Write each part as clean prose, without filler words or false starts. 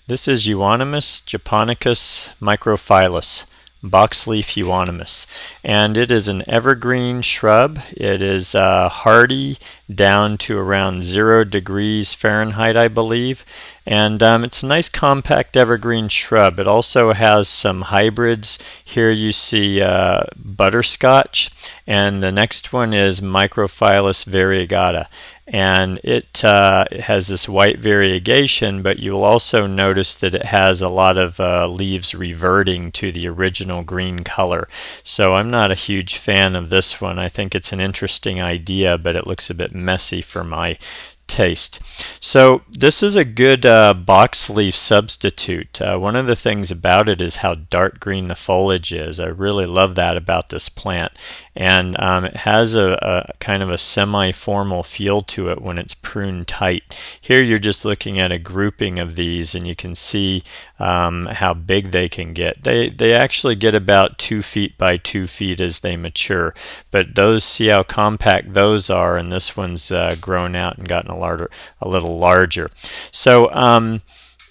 This is Euonymus japonicus Microphyllus, boxleaf euonymus, and it is an evergreen shrub. It is hardy down to around 0 degrees Fahrenheit, I believe, and it's a nice compact evergreen shrub. It also has some hybrids. Here you see butterscotch, and the next one is Microphyllus variegata, and it has this white variegation, but you'll also notice that it has a lot of leaves reverting to the original green color. So I'm not a huge fan of this one. I think it's an interesting idea, but it looks a bit messy for my taste. So this is a good box leaf substitute. One of the things about it is how dark green the foliage is. I really love that about this plant, and it has a kind of a semi-formal feel to it when it's pruned tight. Here you're just looking at a grouping of these, and you can see how big they can get. They actually get about 2 feet by 2 feet as they mature, but those, see how compact those are, and this one's grown out and gotten a little larger. So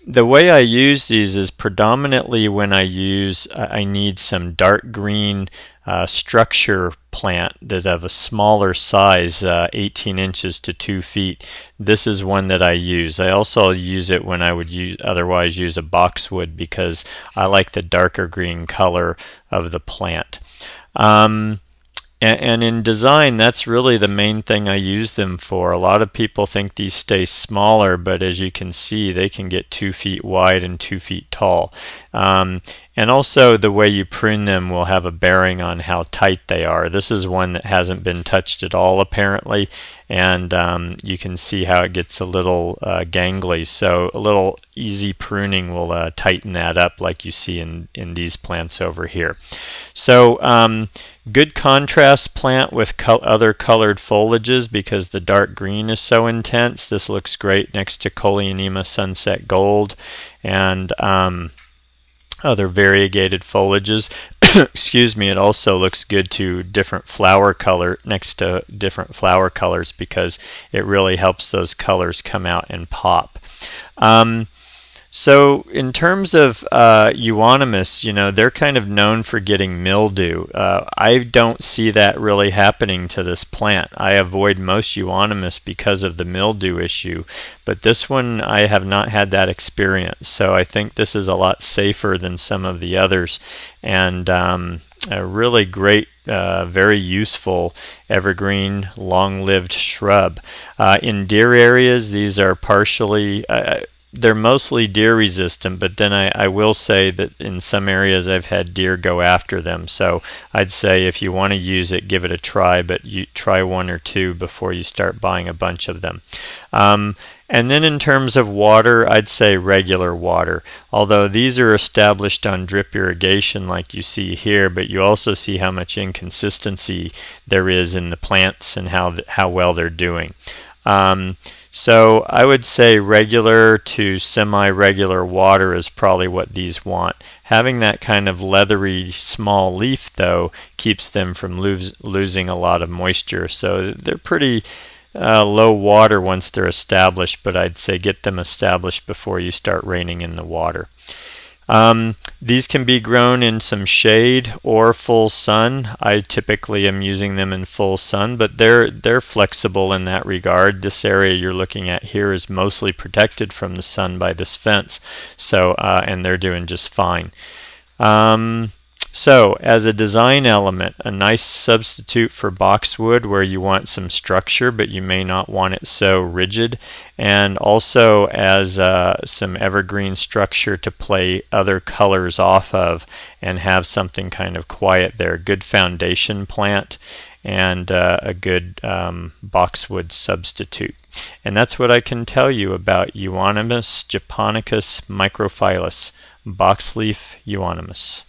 the way I use these is predominantly when I need some dark green structure plant that of a smaller size, 18 inches to 2 feet. This is one that I use. I also use it when I would otherwise use a boxwood, because I like the darker green color of the plant. And in design, that's really the main thing I use them for. A lot of people think these stay smaller, but as you can see, they can get 2 feet wide and 2 feet tall. And also the way you prune them will have a bearing on how tight they are. This is one that hasn't been touched at all apparently, and you can see how it gets a little gangly. So a little easy pruning will tighten that up, like you see in these plants over here. So good contrast plant with other colored foliages because the dark green is so intense. This looks great next to Euonymus sunset gold and other variegated foliages. Excuse me. It also looks good to different flower color next to different flower colors because it really helps those colors come out and pop. So in terms of euonymus, you know, they're kind of known for getting mildew. I don't see that really happening to this plant. I avoid most euonymus because of the mildew issue, but this one I have not had that experience. So I think this is a lot safer than some of the others, and a really great, very useful evergreen, long-lived shrub. In deer areas, these are partially they're mostly deer resistant, but then I will say that in some areas I've had deer go after them. So I'd say if you want to use it, give it a try, but you try 1 or 2 before you start buying a bunch of them. And then in terms of water, I'd say regular water. Although these are established on drip irrigation like you see here, but you also see how much inconsistency there is in the plants and how well they're doing. So I would say regular to semi-regular water is probably what these want. Having that kind of leathery small leaf, though, keeps them from losing a lot of moisture. So they're pretty low water once they're established, but I'd say get them established before you start reining in the water. These can be grown in some shade or full sun. I typically am using them in full sun, but they're flexible in that regard. This area you're looking at here is mostly protected from the sun by this fence, so and they're doing just fine. So as a design element, a nice substitute for boxwood where you want some structure but you may not want it so rigid, and also as some evergreen structure to play other colors off of and have something kind of quiet there. Good foundation plant and a good boxwood substitute. And that's what I can tell you about Euonymus japonicus Microphyllus, boxleaf euonymus.